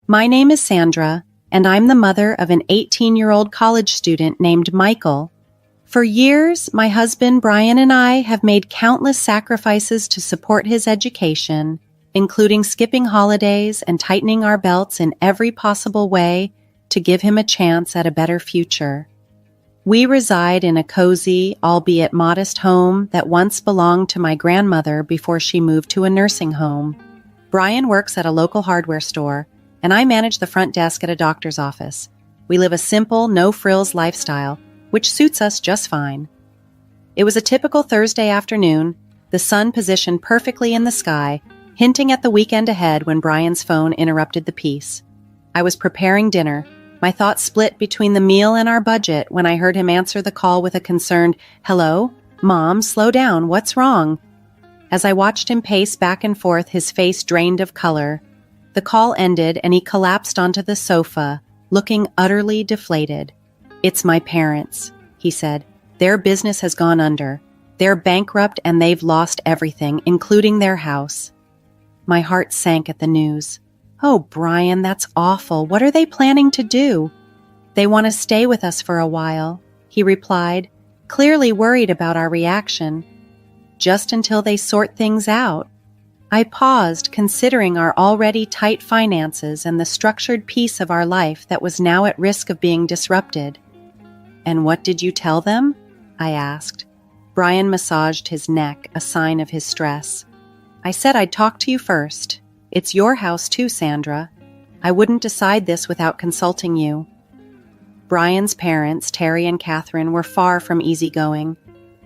My name is Sandra, and I'm the mother of an 18-year-old college student named Michael. For years, my husband Brian and I have made countless sacrifices to support his education, including skipping holidays and tightening our belts in every possible way to give him a chance at a better future. We reside in a cozy, albeit modest home that once belonged to my grandmother before she moved to a nursing home. Brian works at a local hardware store, and I manage the front desk at a doctor's office. We live a simple, no-frills lifestyle, which suits us just fine. It was a typical Thursday afternoon, the sun positioned perfectly in the sky, hinting at the weekend ahead when Brian's phone interrupted the peace. I was preparing dinner, my thoughts split between the meal and our budget when I heard him answer the call with a concerned, "Hello? Mom, slow down, what's wrong?" As I watched him pace back and forth, his face drained of color, the call ended and he collapsed onto the sofa, looking utterly deflated. "It's my parents," he said. "Their business has gone under. They're bankrupt and they've lost everything, including their house." My heart sank at the news. "Oh, Brian, that's awful. What are they planning to do?" "They want to stay with us for a while," he replied, clearly worried about our reaction. "Just until they sort things out." I paused, considering our already tight finances and the structured piece of our life that was now at risk of being disrupted. "And what did you tell them?" I asked. Brian massaged his neck, a sign of his stress. "I said I'd talk to you first. It's your house too, Sandra. I wouldn't decide this without consulting you." Brian's parents, Terry and Catherine, were far from easygoing.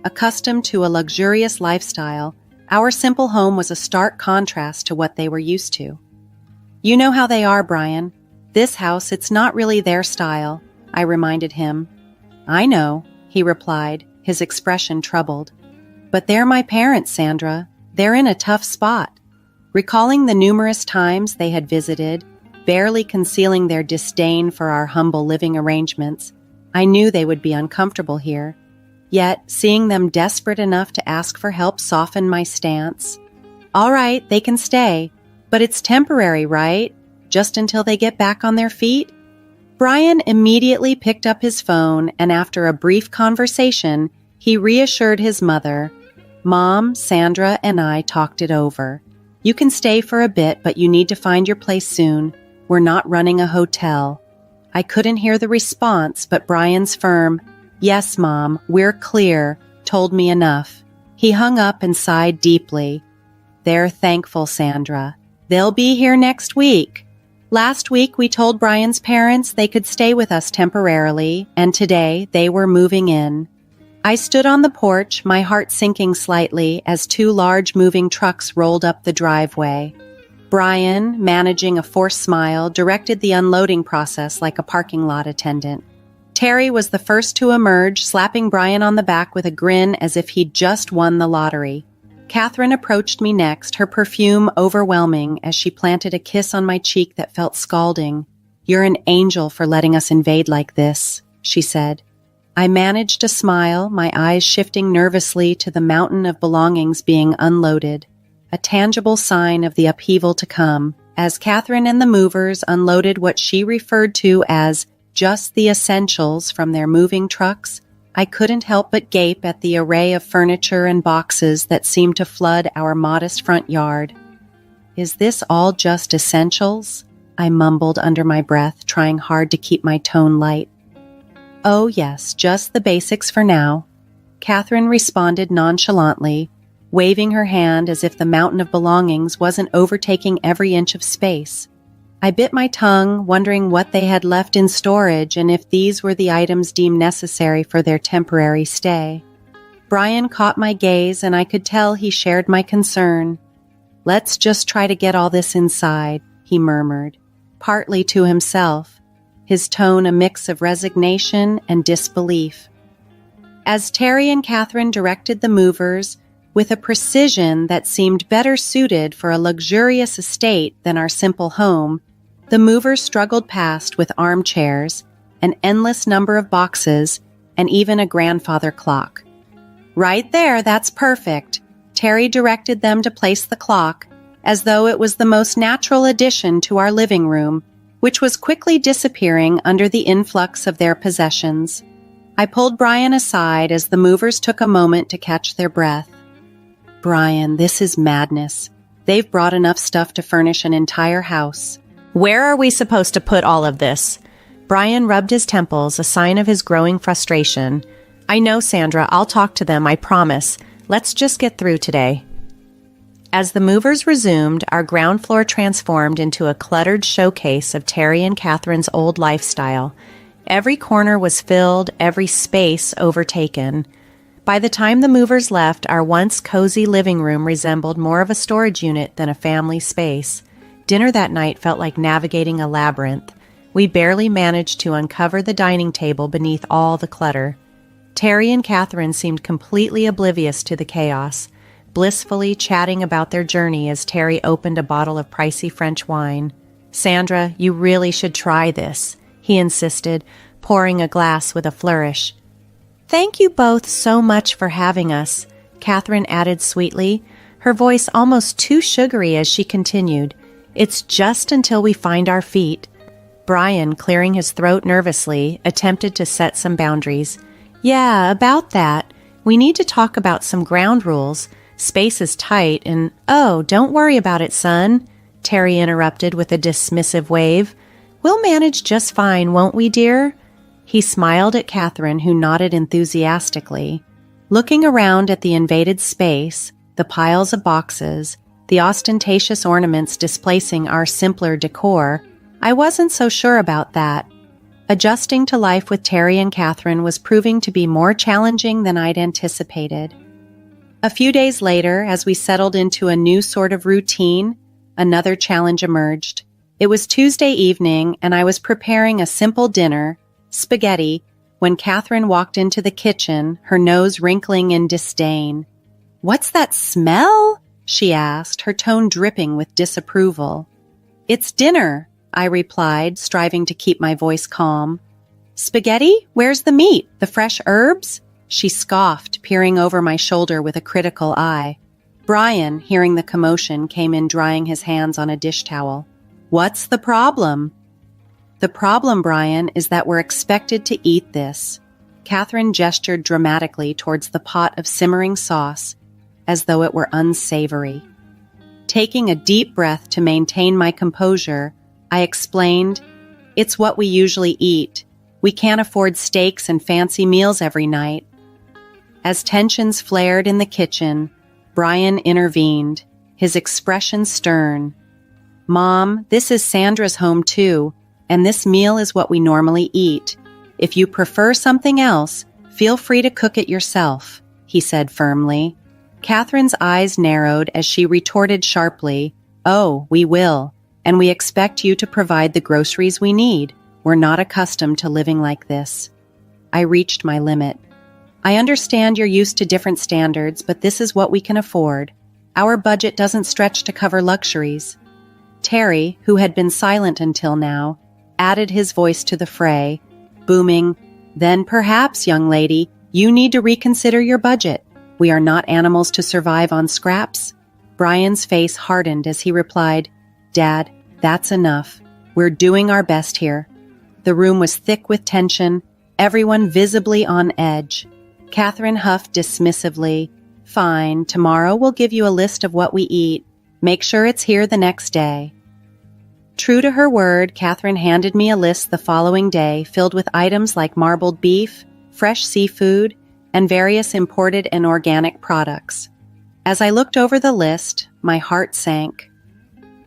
Accustomed to a luxurious lifestyle, our simple home was a stark contrast to what they were used to. "You know how they are, Brian. This house, it's not really their style," I reminded him. "I know," he replied, his expression troubled. "But they're my parents, Sandra. They're in a tough spot." Recalling the numerous times they had visited, barely concealing their disdain for our humble living arrangements, I knew they would be uncomfortable here. Yet, seeing them desperate enough to ask for help softened my stance. "All right, they can stay, but it's temporary, right? Just until they get back on their feet?" Brian immediately picked up his phone, and after a brief conversation, he reassured his mother, "Mom, Sandra, and I talked it over. You can stay for a bit, but you need to find your place soon. We're not running a hotel." I couldn't hear the response, but Brian's firm, "Yes, Mom, we're clear," told me enough. He hung up and sighed deeply. "They're thankful, Sandra. They'll be here next week." Last week, we told Brian's parents they could stay with us temporarily, and today they were moving in. I stood on the porch, my heart sinking slightly as two large moving trucks rolled up the driveway. Brian, managing a forced smile, directed the unloading process like a parking lot attendant. Terry was the first to emerge, slapping Brian on the back with a grin as if he'd just won the lottery. Catherine approached me next, her perfume overwhelming as she planted a kiss on my cheek that felt scalding. "You're an angel for letting us invade like this," she said. I managed to smile, my eyes shifting nervously to the mountain of belongings being unloaded, a tangible sign of the upheaval to come, as Catherine and the movers unloaded what she referred to as just the essentials from their moving trucks. I couldn't help but gape at the array of furniture and boxes that seemed to flood our modest front yard. "Is this all just essentials?" I mumbled under my breath, trying hard to keep my tone light. "Oh yes, just the basics for now," Catherine responded nonchalantly, waving her hand as if the mountain of belongings wasn't overtaking every inch of space. I bit my tongue, wondering what they had left in storage and if these were the items deemed necessary for their temporary stay. Brian caught my gaze, and I could tell he shared my concern. "Let's just try to get all this inside," he murmured, partly to himself, his tone a mix of resignation and disbelief. As Terry and Catherine directed the movers, with a precision that seemed better suited for a luxurious estate than our simple home, the movers struggled past with armchairs, an endless number of boxes, and even a grandfather clock. "Right there, that's perfect." Terry directed them to place the clock, as though it was the most natural addition to our living room, which was quickly disappearing under the influx of their possessions. I pulled Brian aside as the movers took a moment to catch their breath. "Brian, this is madness. They've brought enough stuff to furnish an entire house." "Where are we supposed to put all of this?" Brian rubbed his temples, a sign of his growing frustration. "I know, Sandra. I'll talk to them, I promise. Let's just get through today." As the movers resumed, our ground floor transformed into a cluttered showcase of Terry and Catherine's old lifestyle. Every corner was filled, every space overtaken. By the time the movers left, our once cozy living room resembled more of a storage unit than a family space. Dinner that night felt like navigating a labyrinth. We barely managed to uncover the dining table beneath all the clutter. Terry and Catherine seemed completely oblivious to the chaos, blissfully chatting about their journey as Terry opened a bottle of pricey French wine. "Sandra, you really should try this," he insisted, pouring a glass with a flourish. "Thank you both so much for having us," Catherine added sweetly, her voice almost too sugary as she continued. "It's just until we find our feet." Brian, clearing his throat nervously, attempted to set some boundaries. "Yeah, about that. We need to talk about some ground rules. Space is tight and— "Oh, don't worry about it, son," Terry interrupted with a dismissive wave. "We'll manage just fine, won't we, dear?" He smiled at Catherine, who nodded enthusiastically. Looking around at the invaded space, the piles of boxes, the ostentatious ornaments displacing our simpler decor, I wasn't so sure about that. Adjusting to life with Terry and Catherine was proving to be more challenging than I'd anticipated. A few days later, as we settled into a new sort of routine, another challenge emerged. It was Tuesday evening, and I was preparing a simple dinner, spaghetti, when Catherine walked into the kitchen, her nose wrinkling in disdain. "What's that smell?" she asked, her tone dripping with disapproval. "It's dinner," I replied, striving to keep my voice calm. "Spaghetti? Where's the meat? The fresh herbs?" She scoffed, peering over my shoulder with a critical eye. Brian, hearing the commotion, came in drying his hands on a dish towel. "What's the problem?" "The problem, Brian, is that we're expected to eat this." Catherine gestured dramatically towards the pot of simmering sauce, as though it were unsavory. Taking a deep breath to maintain my composure, I explained, "It's what we usually eat. We can't afford steaks and fancy meals every night." As tensions flared in the kitchen, Brian intervened, his expression stern. "Mom, this is Sandra's home too, and this meal is what we normally eat. If you prefer something else, feel free to cook it yourself," he said firmly. Catherine's eyes narrowed as she retorted sharply, "Oh, we will, and we expect you to provide the groceries we need. We're not accustomed to living like this." I reached my limit. "I understand you're used to different standards, but this is what we can afford. Our budget doesn't stretch to cover luxuries." Terry, who had been silent until now, added his voice to the fray, booming, "Then perhaps, young lady, you need to reconsider your budget. We are not animals to survive on scraps." Brian's face hardened as he replied, "Dad, that's enough. We're doing our best here." The room was thick with tension, everyone visibly on edge. Catherine huffed dismissively, "Fine, tomorrow we'll give you a list of what we eat. Make sure it's here the next day." True to her word, Catherine handed me a list the following day filled with items like marbled beef, fresh seafood, and various imported and organic products. As I looked over the list, my heart sank.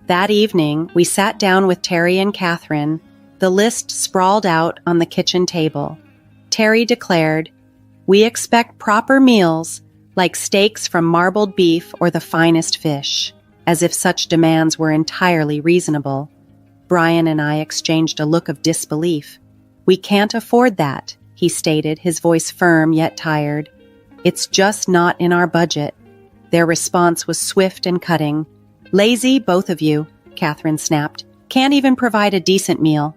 That evening, we sat down with Terry and Catherine, the list sprawled out on the kitchen table. Terry declared, "We expect proper meals, like steaks from marbled beef or the finest fish," as if such demands were entirely reasonable. Brian and I exchanged a look of disbelief. "We can't afford that," he stated, his voice firm yet tired. "It's just not in our budget." Their response was swift and cutting. "Lazy, both of you," Catherine snapped. "Can't even provide a decent meal."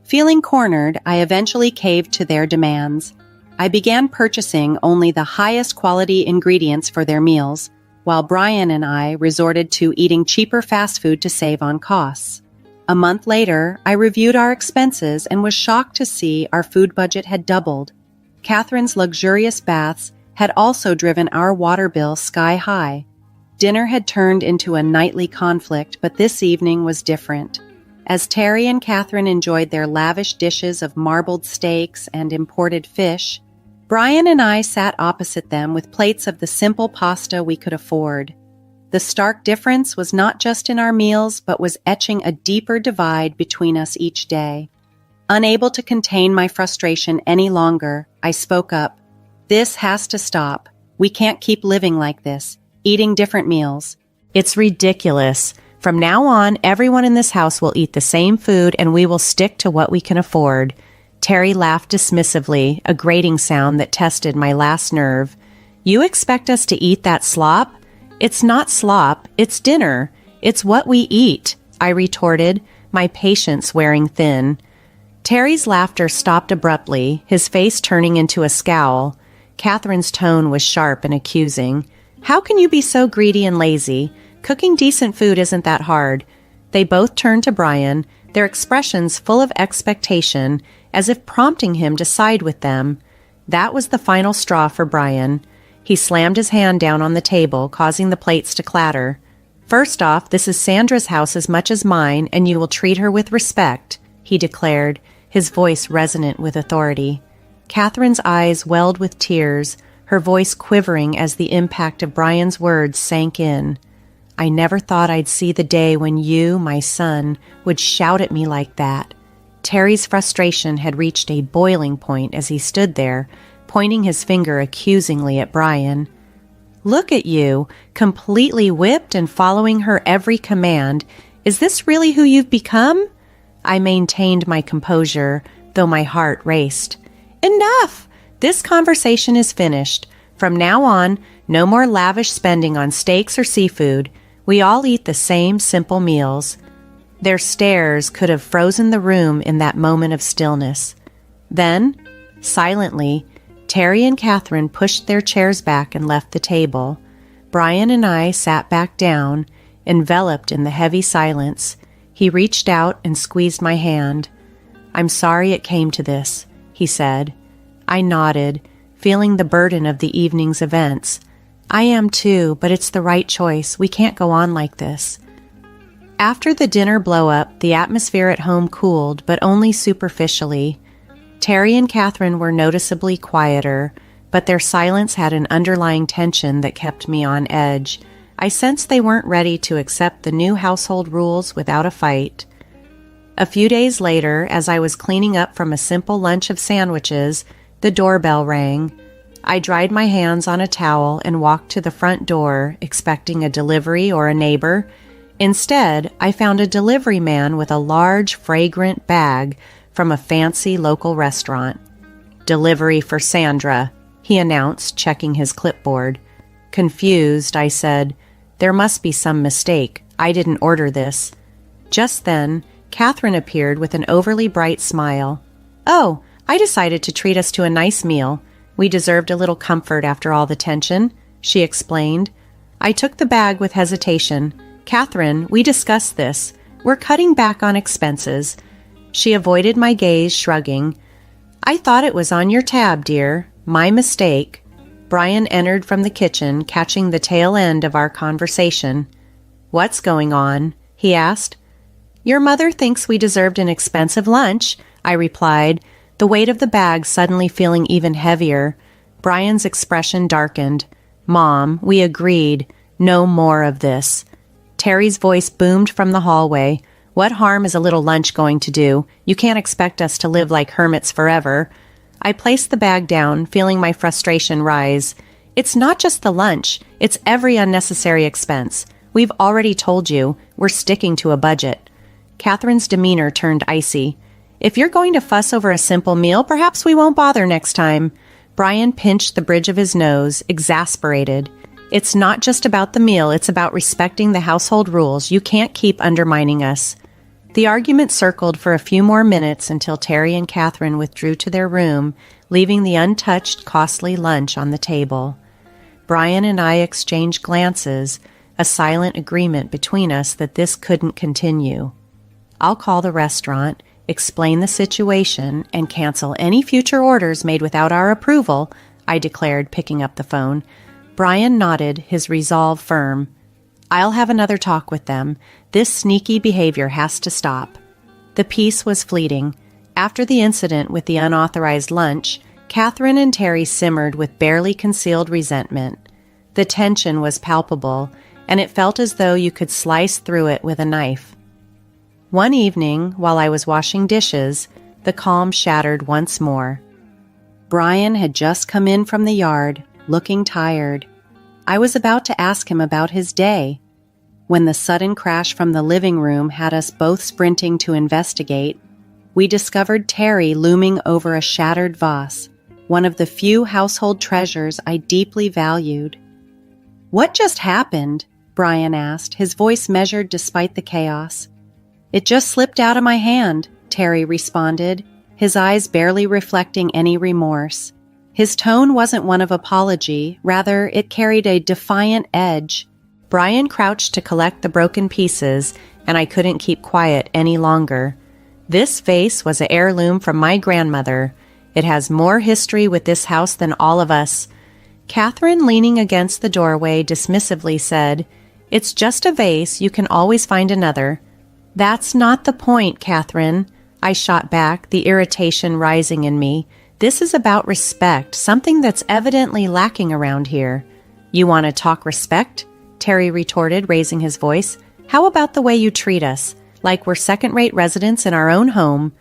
Feeling cornered, I eventually caved to their demands. I began purchasing only the highest quality ingredients for their meals, while Brian and I resorted to eating cheaper fast food to save on costs. A month later, I reviewed our expenses and was shocked to see our food budget had doubled. Catherine's luxurious baths had also driven our water bill sky high. Dinner had turned into a nightly conflict, but this evening was different. As Terry and Catherine enjoyed their lavish dishes of marbled steaks and imported fish, Brian and I sat opposite them with plates of the simple pasta we could afford. The stark difference was not just in our meals, but was etching a deeper divide between us each day. Unable to contain my frustration any longer, I spoke up. "This has to stop. We can't keep living like this, eating different meals." "It's ridiculous. From now on, everyone in this house will eat the same food and we will stick to what we can afford." Terry laughed dismissively, a grating sound that tested my last nerve. "You expect us to eat that slop?" "It's not slop, it's dinner. It's what we eat," I retorted, my patience wearing thin. Terry's laughter stopped abruptly, his face turning into a scowl. Catherine's tone was sharp and accusing. "How can you be so greedy and lazy? Cooking decent food isn't that hard." They both turned to Brian, their expressions full of expectation, as if prompting him to side with them. That was the final straw for Brian. He slammed his hand down on the table, causing the plates to clatter. "First off, this is Sandra's house as much as mine, and you will treat her with respect," he declared, his voice resonant with authority. Catherine's eyes welled with tears, her voice quivering as the impact of Brian's words sank in. "I never thought I'd see the day when you, my son, would shout at me like that." Terry's frustration had reached a boiling point as he stood there, pointing his finger accusingly at Brian. "Look at you, completely whipped and following her every command. Is this really who you've become?" I maintained my composure, though my heart raced. "Enough! This conversation is finished. From now on, no more lavish spending on steaks or seafood. We all eat the same simple meals." Their stares could have frozen the room in that moment of stillness. Then, silently, Terry and Catherine pushed their chairs back and left the table. Brian and I sat back down, enveloped in the heavy silence. He reached out and squeezed my hand. "I'm sorry it came to this," he said. I nodded, feeling the burden of the evening's events. "I am too, but it's the right choice. We can't go on like this." After the dinner blow-up, the atmosphere at home cooled, but only superficially. Terry and Catherine were noticeably quieter, but their silence had an underlying tension that kept me on edge. I sensed they weren't ready to accept the new household rules without a fight. A few days later, as I was cleaning up from a simple lunch of sandwiches, the doorbell rang. I dried my hands on a towel and walked to the front door, expecting a delivery or a neighbor. Instead, I found a delivery man with a large, fragrant bag from a fancy local restaurant. "Delivery for Sandra," he announced, checking his clipboard. Confused, I said, "There must be some mistake. I didn't order this." Just then, Catherine appeared with an overly bright smile. "Oh, I decided to treat us to a nice meal. We deserved a little comfort after all the tension," she explained. I took the bag with hesitation. "Catherine, we discussed this. We're cutting back on expenses." She avoided my gaze, shrugging. "I thought it was on your tab, dear. My mistake." Brian entered from the kitchen, catching the tail end of our conversation. "What's going on?" he asked. "Your mother thinks we deserved an expensive lunch," I replied, the weight of the bag suddenly feeling even heavier. Brian's expression darkened. "Mom, we agreed. No more of this." Terry's voice boomed from the hallway. "What harm is a little lunch going to do? You can't expect us to live like hermits forever." I placed the bag down, feeling my frustration rise. "It's not just the lunch. It's every unnecessary expense. We've already told you. We're sticking to a budget." Catherine's demeanor turned icy. "If you're going to fuss over a simple meal, perhaps we won't bother next time." Brian pinched the bridge of his nose, exasperated. "It's not just about the meal, it's about respecting the household rules. You can't keep undermining us." The argument circled for a few more minutes until Terry and Catherine withdrew to their room, leaving the untouched, costly lunch on the table. Brian and I exchanged glances, a silent agreement between us that this couldn't continue. I'll call the restaurant, explain the situation, and cancel any future orders made without our approval, I declared, picking up the phone. Brian nodded, his resolve firm. I'll have another talk with them. This sneaky behavior has to stop. The peace was fleeting. After the incident with the unauthorized lunch, Catherine and Terry simmered with barely concealed resentment. The tension was palpable, and it felt as though you could slice through it with a knife. One evening, while I was washing dishes, the calm shattered once more. Brian had just come in from the yard, looking tired. I was about to ask him about his day, when the sudden crash from the living room had us both sprinting to investigate. We discovered Terry looming over a shattered vase, one of the few household treasures I deeply valued. "What just happened?" Brian asked, his voice measured despite the chaos. "It just slipped out of my hand," Terry responded, his eyes barely reflecting any remorse. His tone wasn't one of apology, rather it carried a defiant edge. Brian crouched to collect the broken pieces, and I couldn't keep quiet any longer. This vase was an heirloom from my grandmother. It has more history with this house than all of us. Catherine, leaning against the doorway, dismissively said, "It's just a vase, you can always find another." "That's not the point, Catherine," I shot back, the irritation rising in me. "This is about respect, something that's evidently lacking around here." "You want to talk respect?" Terry retorted, raising his voice. "How about the way you treat us, like we're second-rate residents in our own home?"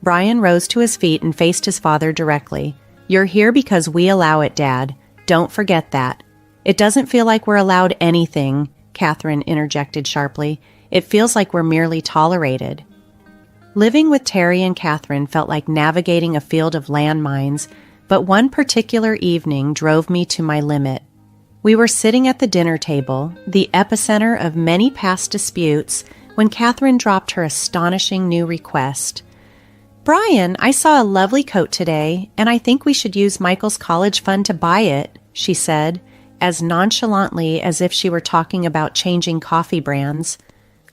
Brian rose to his feet and faced his father directly. "You're here because we allow it, Dad. Don't forget that." "It doesn't feel like we're allowed anything," Catherine interjected sharply. "It feels like we're merely tolerated." Living with Terry and Catherine felt like navigating a field of landmines, but one particular evening drove me to my limit. We were sitting at the dinner table, the epicenter of many past disputes, when Catherine dropped her astonishing new request. "Brian, I saw a lovely coat today, and I think we should use Michael's college fund to buy it," she said, as nonchalantly as if she were talking about changing coffee brands.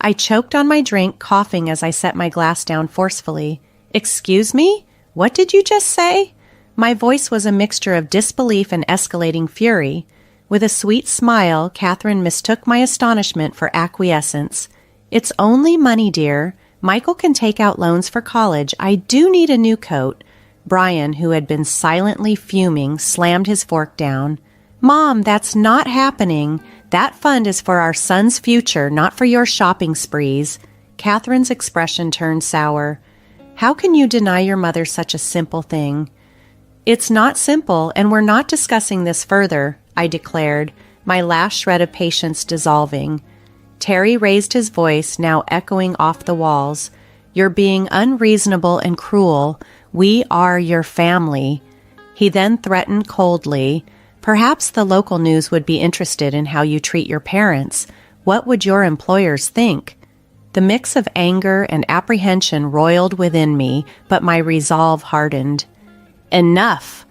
I choked on my drink, coughing as I set my glass down forcefully. "Excuse me? What did you just say?" My voice was a mixture of disbelief and escalating fury. With a sweet smile, Catherine mistook my astonishment for acquiescence. "It's only money, dear. Michael can take out loans for college. I do need a new coat." Brian, who had been silently fuming, slammed his fork down. "Mom, that's not happening. That fund is for our son's future, not for your shopping sprees." Catherine's expression turned sour. "How can you deny your mother such a simple thing?" "It's not simple, and we're not discussing this further," I declared, my last shred of patience dissolving. Terry raised his voice, now echoing off the walls. "You're being unreasonable and cruel. We are your family." He then threatened coldly, "Perhaps the local news would be interested in how you treat your parents. What would your employers think?" The mix of anger and apprehension roiled within me, but my resolve hardened. "Enough!"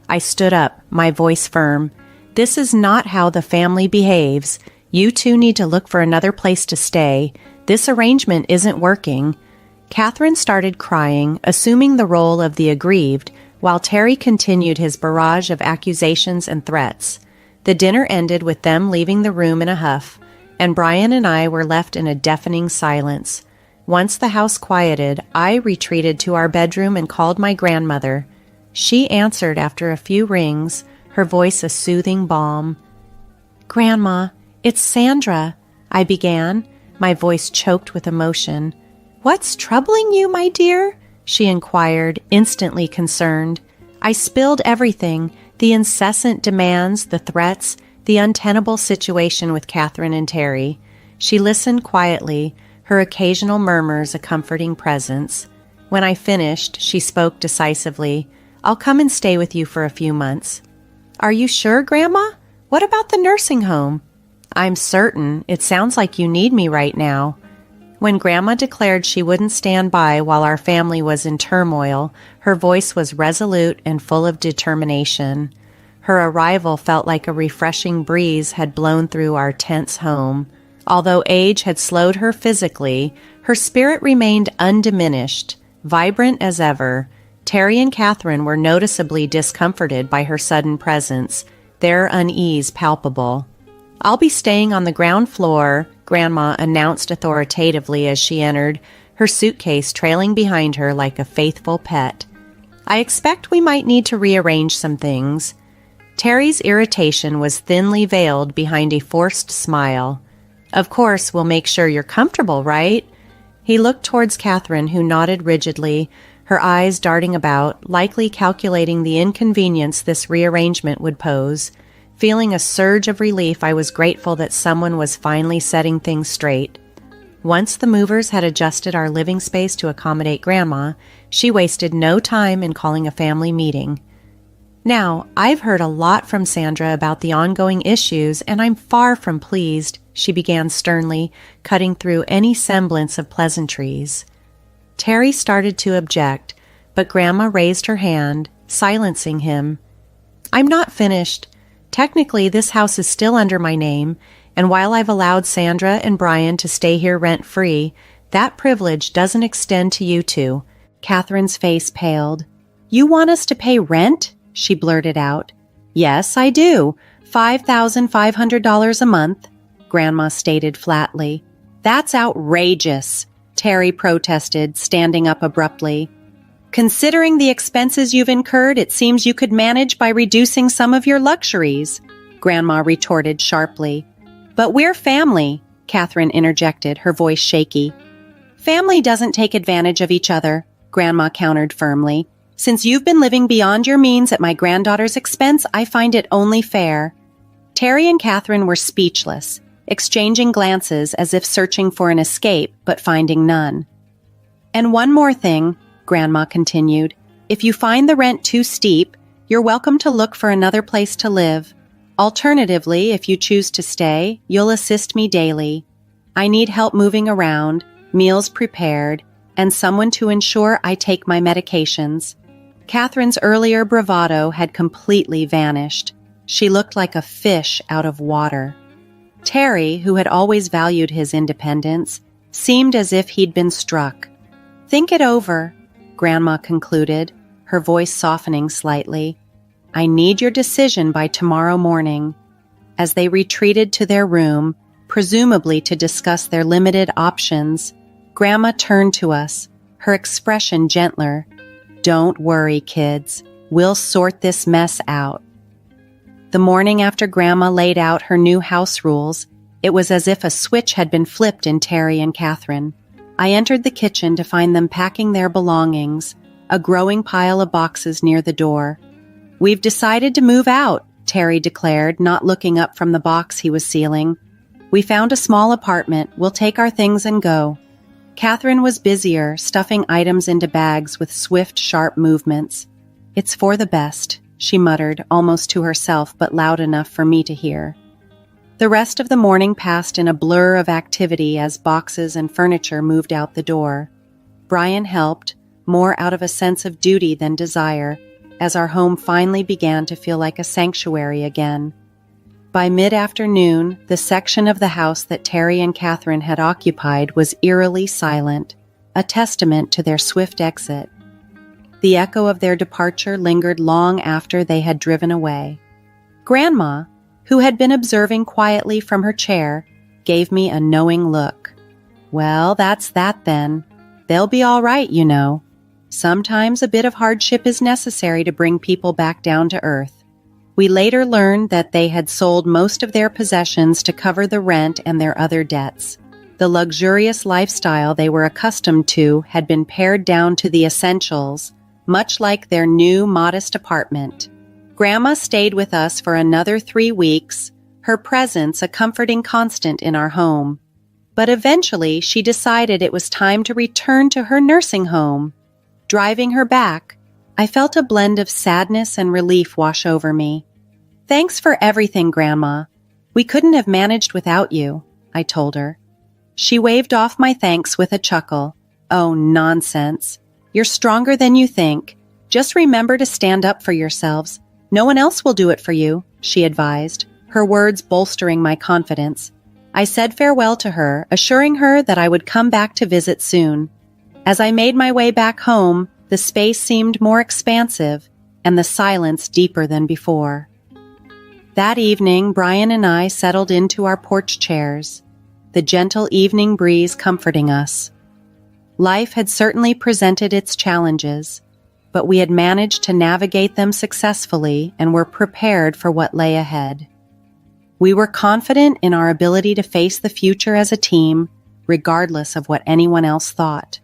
I stood up, my voice firm. "This is not how the family behaves. You two need to look for another place to stay. This arrangement isn't working." Catherine started crying, assuming the role of the aggrieved, while Terry continued his barrage of accusations and threats. The dinner ended with them leaving the room in a huff, and Brian and I were left in a deafening silence. Once the house quieted, I retreated to our bedroom and called my grandmother. She answered after a few rings, her voice a soothing balm. "Grandma, it's Sandra," I began, my voice choked with emotion. "What's troubling you, my dear?" she inquired, instantly concerned. I spilled everything, the incessant demands, the threats, the untenable situation with Catherine and Terry. She listened quietly, her occasional murmurs a comforting presence. When I finished, she spoke decisively. "I'll come and stay with you for a few months." "Are you sure, Grandma? What about the nursing home?" "I'm certain. It sounds like you need me right now." When Grandma declared she wouldn't stand by while our family was in turmoil, her voice was resolute and full of determination. Her arrival felt like a refreshing breeze had blown through our tense home. Although age had slowed her physically, her spirit remained undiminished, vibrant as ever. Terry and Catherine were noticeably discomforted by her sudden presence, their unease palpable. "I'll be staying on the ground floor," Grandma announced authoritatively as she entered, her suitcase trailing behind her like a faithful pet. "I expect we might need to rearrange some things." Terry's irritation was thinly veiled behind a forced smile. "Of course, we'll make sure you're comfortable, right?" He looked towards Catherine, who nodded rigidly, her eyes darting about, likely calculating the inconvenience this rearrangement would pose. Feeling a surge of relief, I was grateful that someone was finally setting things straight. Once the movers had adjusted our living space to accommodate Grandma, she wasted no time in calling a family meeting. "Now, I've heard a lot from Sandra about the ongoing issues, and I'm far from pleased," she began sternly, cutting through any semblance of pleasantries. Terry started to object, but Grandma raised her hand, silencing him. "I'm not finished. Technically, this house is still under my name, and while I've allowed Sandra and Brian to stay here rent-free, that privilege doesn't extend to you two." Catherine's face paled. "You want us to pay rent?" she blurted out. "Yes, I do. $5,500 a month," Grandma stated flatly. "That's outrageous," Terry protested, standing up abruptly. "Considering the expenses you've incurred, it seems you could manage by reducing some of your luxuries," Grandma retorted sharply. "But we're family," Catherine interjected, her voice shaky. "Family doesn't take advantage of each other," Grandma countered firmly. "Since you've been living beyond your means at my granddaughter's expense, I find it only fair." Terry and Catherine were speechless, exchanging glances as if searching for an escape, but finding none. "And one more thing," Grandma continued. "If you find the rent too steep, you're welcome to look for another place to live. Alternatively, if you choose to stay, you'll assist me daily. I need help moving around, meals prepared, and someone to ensure I take my medications." Catherine's earlier bravado had completely vanished. She looked like a fish out of water. Terry, who had always valued his independence, seemed as if he'd been struck. "Think it over," Grandma concluded, her voice softening slightly. "I need your decision by tomorrow morning." As they retreated to their room, presumably to discuss their limited options, Grandma turned to us, her expression gentler. "Don't worry, kids. We'll sort this mess out." The morning after Grandma laid out her new house rules, it was as if a switch had been flipped in Terry and Catherine. I entered the kitchen to find them packing their belongings, a growing pile of boxes near the door. "We've decided to move out," Terry declared, not looking up from the box he was sealing. "We found a small apartment. We'll take our things and go." Catherine was busier, stuffing items into bags with swift, sharp movements. "It's for the best," she muttered, almost to herself, but loud enough for me to hear. The rest of the morning passed in a blur of activity as boxes and furniture moved out the door. Brian helped, more out of a sense of duty than desire, as our home finally began to feel like a sanctuary again. By mid-afternoon, the section of the house that Terry and Catherine had occupied was eerily silent, a testament to their swift exit. The echo of their departure lingered long after they had driven away. Grandma, who had been observing quietly from her chair, gave me a knowing look. "Well, that's that then. They'll be all right, you know. Sometimes a bit of hardship is necessary to bring people back down to earth." We later learned that they had sold most of their possessions to cover the rent and their other debts. The luxurious lifestyle they were accustomed to had been pared down to the essentials, much like their new modest apartment. Grandma stayed with us for another 3 weeks, her presence a comforting constant in our home. But eventually she decided it was time to return to her nursing home. Driving her back, I felt a blend of sadness and relief wash over me. "Thanks for everything, Grandma. We couldn't have managed without you," I told her. She waved off my thanks with a chuckle. "Oh, nonsense. You're stronger than you think. Just remember to stand up for yourselves. No one else will do it for you," she advised, her words bolstering my confidence. I said farewell to her, assuring her that I would come back to visit soon. As I made my way back home, the space seemed more expansive and the silence deeper than before. That evening, Brian and I settled into our porch chairs, the gentle evening breeze comforting us. Life had certainly presented its challenges, but we had managed to navigate them successfully and were prepared for what lay ahead. We were confident in our ability to face the future as a team, regardless of what anyone else thought.